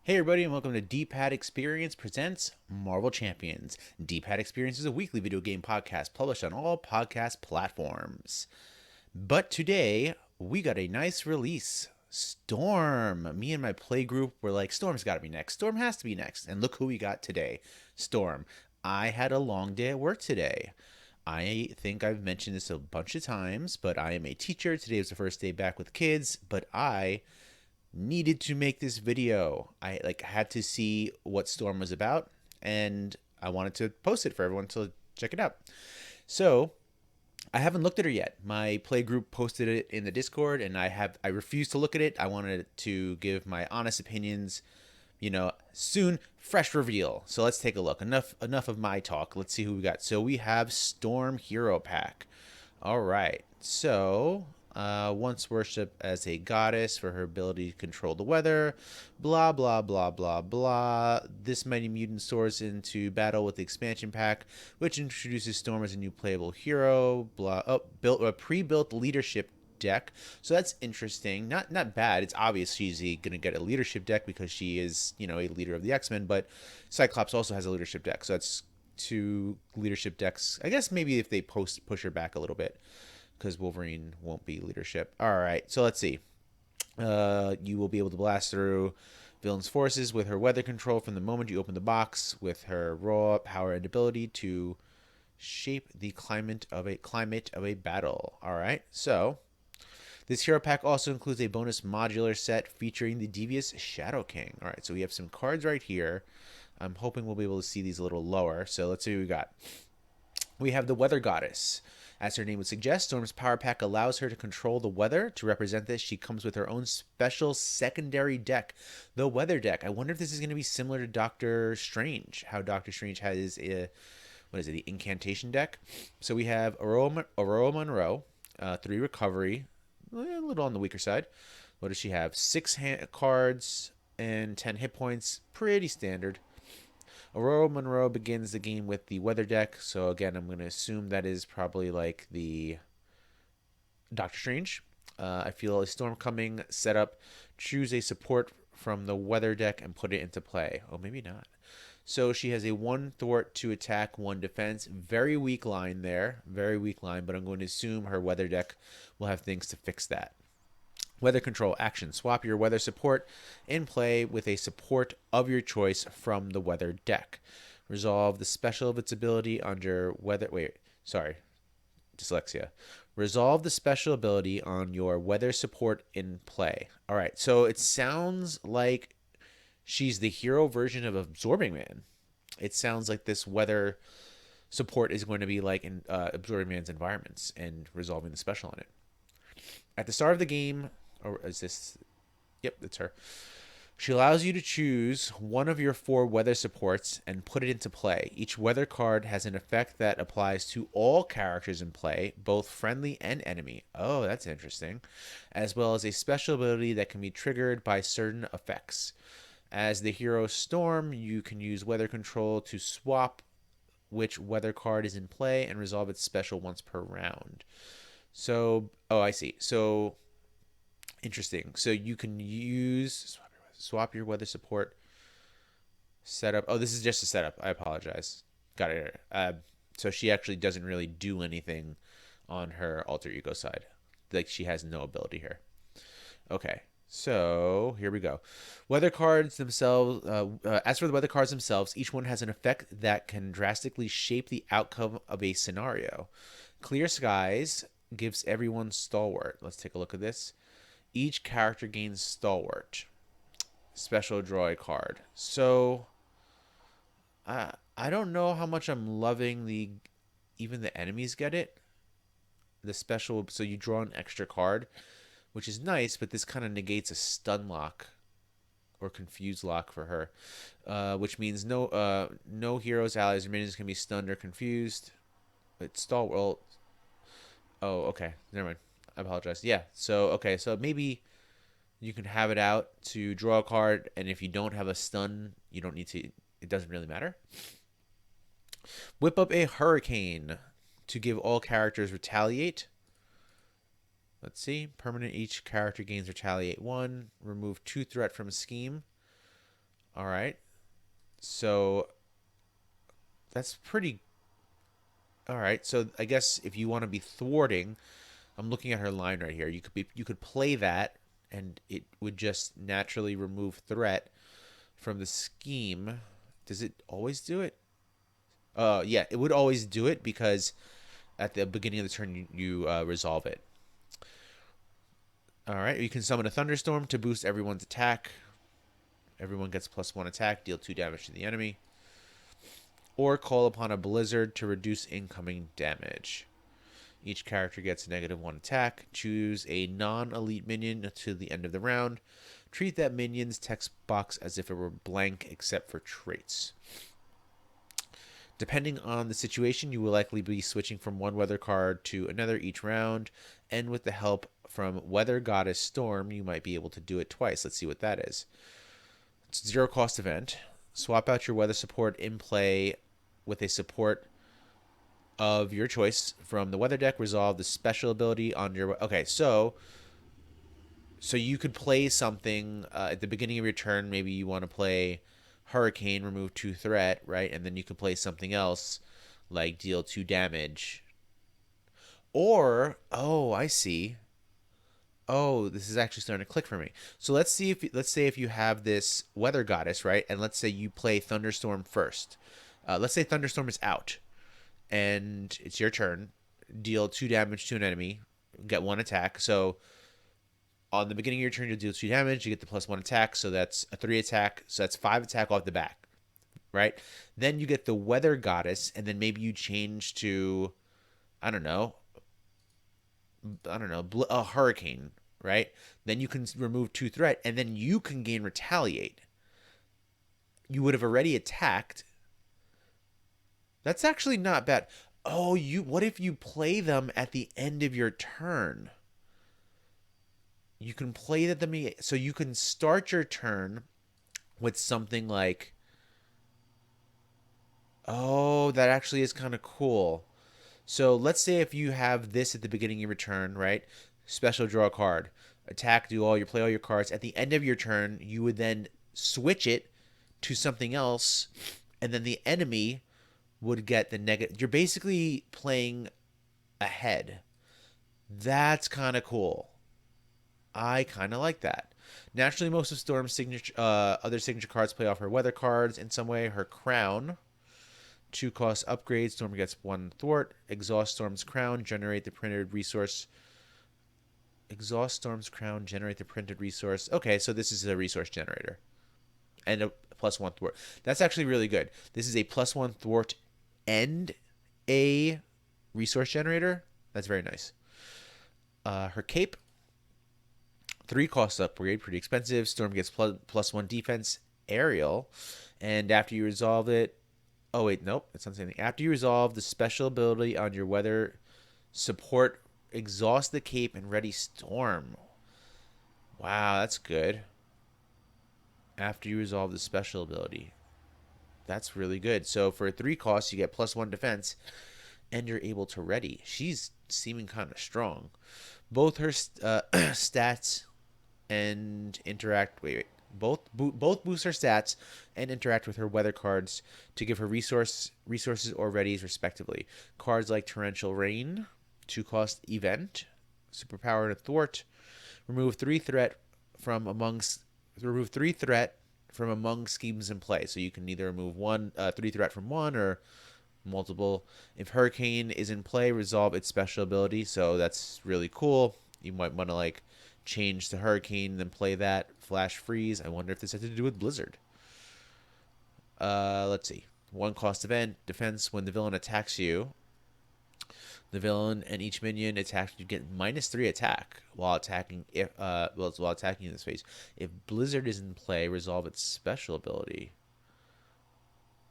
Hey everybody, and welcome to Dpad Experience presents Marvel Champions. Dpad Experience is a weekly video game podcast published on all podcast platforms. But today, we got a nice release. Storm. Me and my play group were like, Storm's got to be next. Storm has to be next. And look who we got today. Storm. I had a long day at work today. I think I've mentioned this a bunch of times, but I am a teacher. Today was the first day back with kids, but I needed to make this video. I had to see what Storm was about, and I wanted to post it for everyone to check it out. So I haven't looked at her yet. My play group posted it in the Discord, and I refused to look at it. I wanted to give my honest opinions. Soon, fresh reveal. So let's take a look. Enough of my talk. Let's see who we got. So we have Storm Hero Pack. All right. So once worshipped as a goddess for her ability to control the weather. Blah, blah, blah, blah, blah. This mighty mutant soars into battle with the expansion pack, which introduces Storm as a new playable hero. Blah. Oh, built a pre-built leadership deck. So that's interesting. Not bad. It's obvious she's going to get a leadership deck because she is, a leader of the X-Men, but Cyclops also has a leadership deck. So that's two leadership decks. I guess maybe if they push her back a little bit, because Wolverine won't be leadership. All right, so let's see. You will be able to blast through villains' forces with her weather control from the moment you open the box, with her raw power and ability to shape the climate of a battle. All right, so this hero pack also includes a bonus modular set featuring the Devious Shadow King. All right, so we have some cards right here. I'm hoping we'll be able to see these a little lower. So let's see what we got. We have the Weather Goddess. As her name would suggest, Storm's power pack allows her to control the weather. To represent this, she comes with her own special secondary deck, the Weather Deck. I wonder if this is going to be similar to Doctor Strange, how Doctor Strange has the Incantation deck. So we have Aurora Monroe, 3 recovery, a little on the weaker side. What does she have? 6 cards and 10 hit points, pretty standard. Aurora Monroe begins the game with the weather deck, so again, I'm going to assume that is probably like the Doctor Strange. I feel a storm coming setup. Choose a support from the weather deck and put it into play. Oh, maybe not. So she has a 1 thwart, 2 attack, 1 defense. Very weak line there. Very weak line, but I'm going to assume her weather deck will have things to fix that. Weather control action. Swap your weather support in play with a support of your choice from the weather deck. Resolve the special of its ability on your weather. Wait, sorry. Dyslexia. Resolve the special ability on your weather support in play. All right, so it sounds like she's the hero version of Absorbing Man. It sounds like this weather support is going to be like in Absorbing Man's environments and resolving the special on it. At the start of the game, or is this? Yep, that's her. She allows you to choose one of your 4 weather supports and put it into play. Each weather card has an effect that applies to all characters in play, both friendly and enemy. Oh, that's interesting. As well as a special ability that can be triggered by certain effects. As the hero Storm, you can use weather control to swap which weather card is in play and resolve its special once per round. So, oh, I see. So, interesting. So you can swap your weather support setup. Oh, this is just a setup. I apologize. Got it. So she actually doesn't really do anything on her alter ego side. Like she has no ability here. Okay. So here we go. Weather cards themselves. As for the weather cards themselves, each one has an effect that can drastically shape the outcome of a scenario. Clear skies gives everyone stalwart. Let's take a look at this. Each character gains stalwart. Special draw a card. So I don't know how much I'm loving even the enemies get it. The special, so you draw an extra card, which is nice, but this kind of negates a stun lock or confused lock for her, which means no heroes, allies, or minions can be stunned or confused. It's stalwart. Oh, okay. Never mind. I apologize. Yeah. So, okay. So maybe you can have it out to draw a card, and if you don't have a stun, you don't need to. It doesn't really matter. Whip up a hurricane to give all characters retaliate. Let's see. Permanent each character gains retaliate 1. Remove 2 threat from a scheme. All right. So that's pretty. All right. So I guess if you want to be thwarting, I'm looking at her line right here. You could play that, and it would just naturally remove threat from the scheme. Does it always do it? Yeah, it would always do it because at the beginning of the turn you resolve it. All right. You can summon a thunderstorm to boost everyone's attack. Everyone gets +1 attack, deal 2 damage to the enemy. Or call upon a blizzard to reduce incoming damage. Each character gets -1 attack. Choose a non-elite minion until the end of the round. Treat that minion's text box as if it were blank except for traits. Depending on the situation, you will likely be switching from one weather card to another each round, and with the help from Weather Goddess Storm, you might be able to do it twice. Let's see what that is. It's a 0 cost event. Swap out your weather support in play with a support of your choice from the weather deck. Resolve the special ability on your. Okay, so you could play something at the beginning of your turn. Maybe you want to play Hurricane, remove 2 threat, right? And then you can play something else like deal 2 damage. Or, oh, I see. Oh, this is actually starting to click for me. So let's say if you have this weather goddess, right? And let's say you play Thunderstorm first. Let's say Thunderstorm is out, and it's your turn. Deal 2 damage to an enemy, get 1 attack. So on the beginning of your turn, you'll deal 2 damage. You get the +1 attack, so that's a 3 attack. So that's 5 attack off the back, right? Then you get the weather goddess, and then maybe you change to, I don't know, a hurricane, right? Then you can remove 2 threat, and then you can gain retaliate. You would have already attacked. That's actually not bad. Oh, what if you play them at the end of your turn? You can play them, so you can start your turn with something like, oh, that actually is kind of cool. So let's say if you have this at the beginning of your turn, right? Special draw a card, attack, play all your cards. At the end of your turn, you would then switch it to something else, and then the enemy would get the negative. You're basically playing ahead. That's kind of cool. I kind of like that. Naturally, most of Storm's other signature cards play off her weather cards in some way. Her crown, 2 cost upgrade. Storm gets 1 thwart. Exhaust Storm's crown. Generate the printed resource. Exhaust Storm's crown. Generate the printed resource. Okay, so this is a resource generator. And a +1 thwart. That's actually really good. This is a +1 thwart and a resource generator. That's very nice. Her cape, 3 cost upgrade, pretty expensive. Storm gets +1 defense, aerial, and after you resolve it, oh wait, nope, it's not saying anything. After you resolve the special ability on your weather support, exhaust the cape and ready Storm. Wow, that's good. After you resolve the special ability, that's really good. So for 3 costs, you get +1 defense, and you're able to ready. She's seeming kind of strong. Both her stats and interact. Both boost her stats and interact with her weather cards to give her resources or readies respectively. Cards like Torrential Rain, 2 cost event, superpower and a thwart. Remove 3 threat from among schemes in play. So you can either remove 3 threat from one or multiple. If Hurricane is in play, resolve its special ability. So that's really cool. You might want to change to Hurricane, then play that. Flash freeze. I wonder if this has to do with Blizzard. Let's see. 1 cost event, defense. When the villain attacks you, the villain and each minion attacked, you get -3 attack while attacking. While attacking in this phase. If Blizzard is in play, resolve its special ability.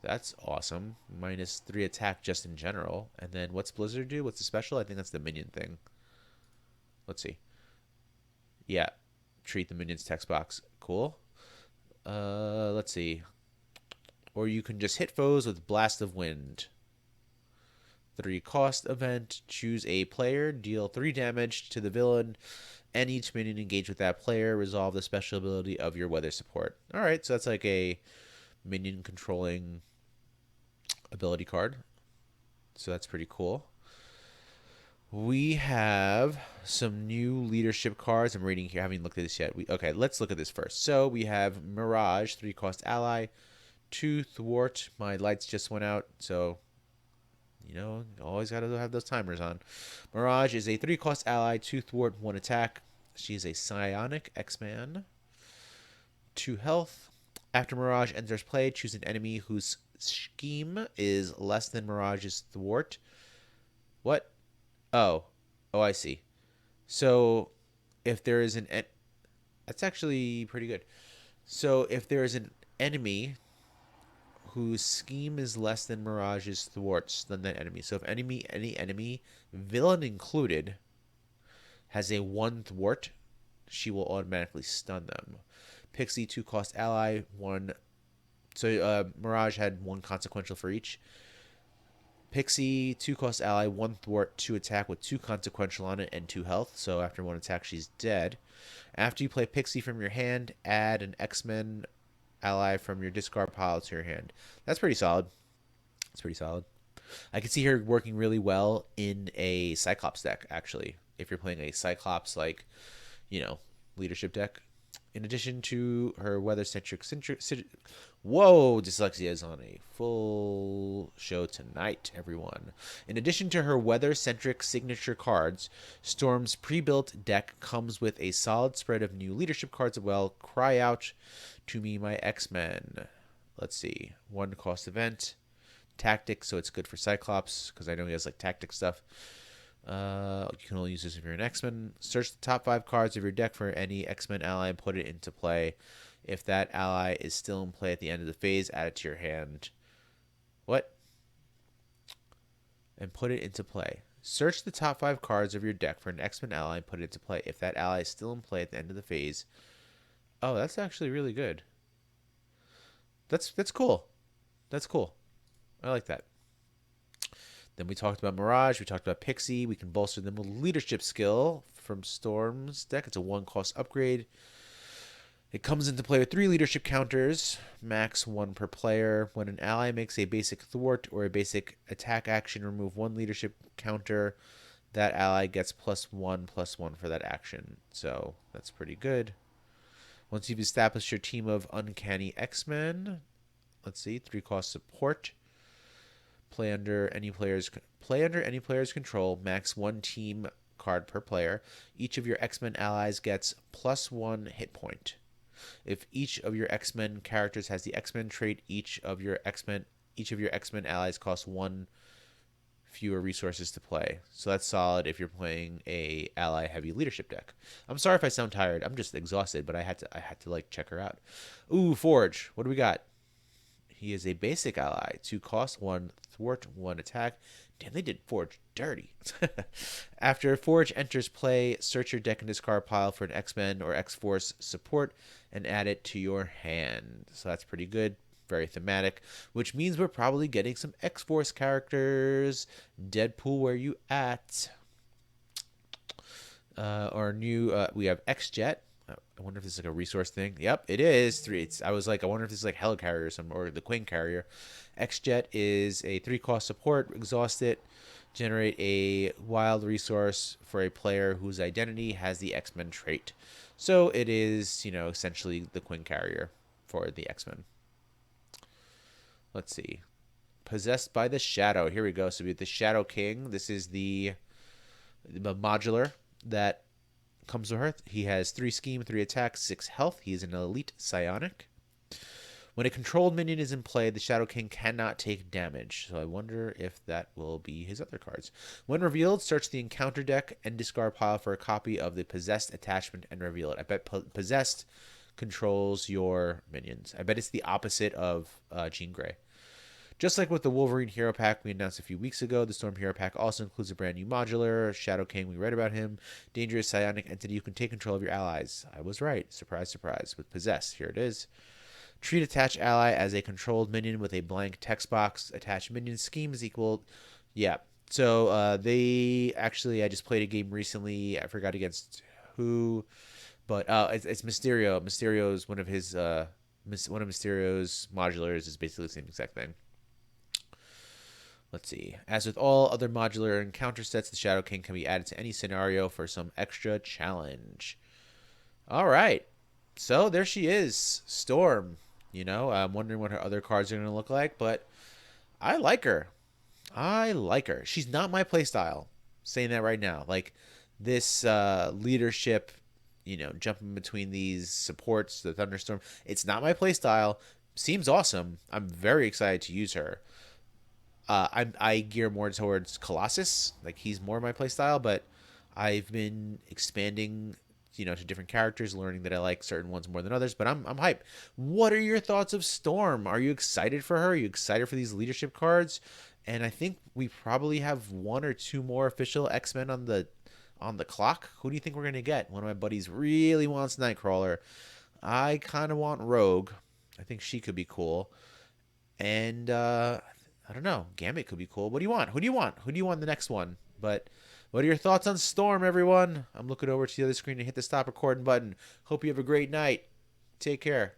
That's awesome. -3 attack just in general. And then what's Blizzard do? What's the special? I think that's the minion thing. Let's see. Yeah. Treat the minion's text box. Cool. Let's see. Or you can just hit foes with Blast of Wind. 3 cost event. Choose a player, deal 3 damage to the villain, and each minion engaged with that player resolve the special ability of your weather support. All right, so that's like a minion controlling ability card. So that's pretty cool. We have some new leadership cards. I'm reading here. I haven't looked at this yet. Okay, let's look at this first. So we have Mirage, 3 cost ally, 2 thwart. My lights just went out, so always got to have those timers on. Mirage is a 3 cost ally, 2 thwart, 1 attack. She's a psionic X-Man. 2 health. After Mirage enters play, choose an enemy whose scheme is less than Mirage's thwart. What? Oh, I see. So, if there is that's actually pretty good. So, if there is an enemy whose scheme is less than Mirage's thwarts, then that enemy. So, if any enemy, villain included, has a 1 thwart, she will automatically stun them. Pixie, 2 cost ally, 1. So, Mirage had 1 consequential for each. Pixie, 2 cost ally, 1 thwart, 2 attack with 2 consequential on it and 2 health. So after 1 attack, she's dead. After you play Pixie from your hand, add an X-Men ally from your discard pile to your hand. That's pretty solid. It's pretty solid. I can see her working really well in a Cyclops deck, actually. If you're playing a Cyclops, leadership deck. In addition to her weather-centric... Whoa, dyslexia is on a full show tonight, everyone. In addition to her weather-centric signature cards, Storm's pre-built deck comes with a solid spread of new leadership cards as well. Cry out to me, my X-Men. Let's see. 1 cost event. Tactics, so it's good for Cyclops, because I know he has tactic stuff. You can only use this if you're an X-Men. Search the top 5 cards of your deck for any X-Men ally and put it into play. If that ally is still in play at the end of the phase, add it to your hand. What? And put it into play. Search the top 5 cards of your deck for an X-Men ally and put it into play. If that ally is still in play at the end of the phase. Oh, that's actually really good. That's cool. That's cool. I like that. Then we talked about Mirage. We talked about Pixie. We can bolster them with leadership skill from Storm's deck. It's a 1 cost upgrade. It comes into play with 3 leadership counters, max 1 per player. When an ally makes a basic thwart or a basic attack action, remove 1 leadership counter. That ally gets +1/+1 for that action. So that's pretty good. Once you've established your team of uncanny X-Men, let's see, 3 cost support. Play under any player's control. Max 1 team card per player. Each of your X-Men allies gets +1 hit point. If each of your X-Men characters has the X-Men trait, each of your X-Men allies costs 1 fewer resources to play. So that's solid if you're playing a ally heavy leadership deck. I'm sorry if I sound tired. I'm just exhausted, but I had to check her out. Ooh, Forge. What do we got? He is a basic ally. 2 cost, 1 thwart, 1 attack. Damn, they did Forge dirty. After Forge enters play, search your deck and discard pile for an X-Men or X-Force support and add it to your hand. So that's pretty good. Very thematic, which means we're probably getting some X-Force characters. Deadpool, where you at? Our new, we have X-Jet. I wonder if this is a resource thing. Yep, it is. I was I wonder if this is Helicarrier or the Queen Carrier. X-Jet is a 3 cost support. Exhaust it. Generate a wild resource for a player whose identity has the X-Men trait. So it is, essentially the Queen Carrier for the X-Men. Let's see. Possessed by the Shadow. Here we go. So we have the Shadow King. This is the modular that comes with her. He has 3 scheme, 3 attack, 6 health. He is an elite psionic. When a controlled minion is in play, the Shadow King cannot take damage. So I wonder if that will be his other cards. When revealed, search the encounter deck and discard pile for a copy of the Possessed attachment and reveal it. I bet Possessed controls your minions. I bet it's the opposite of Jean Grey. Just like with the Wolverine Hero Pack we announced a few weeks ago, the Storm Hero Pack also includes a brand new modular, Shadow King, we read about him, dangerous psionic entity who can take control of your allies. I was right. Surprise, surprise. With Possess, here it is. Treat attached ally as a controlled minion with a blank text box. Attached minion scheme is equal. Yeah. So they actually, I just played a game recently. I forgot against who, but it's Mysterio. Mysterio is one of his one of Mysterio's modulars is basically the same exact thing. Let's see. As with all other modular encounter sets, the Shadow King can be added to any scenario for some extra challenge. All right. So there she is, Storm. I'm wondering what her other cards are going to look like, but I like her. I like her. She's not my playstyle. Saying that right now. Like this leadership, jumping between these supports, the Thunderstorm. It's not my playstyle. Seems awesome. I'm very excited to use her. I gear more towards Colossus. Like he's more my playstyle, but I've been expanding, to different characters, learning that I like certain ones more than others. But I'm hyped. What are your thoughts of Storm? Are you excited for her? Are you excited for these leadership cards? And I think we probably have one or two more official X-Men on the clock. Who do you think we're gonna get? One of my buddies really wants Nightcrawler. I kind of want Rogue. I think she could be cool. And I don't know. Gambit could be cool. What do you want? Who do you want? Who do you want the next one? But what are your thoughts on Storm, everyone? I'm looking over to the other screen to hit the stop recording button. Hope you have a great night. Take care.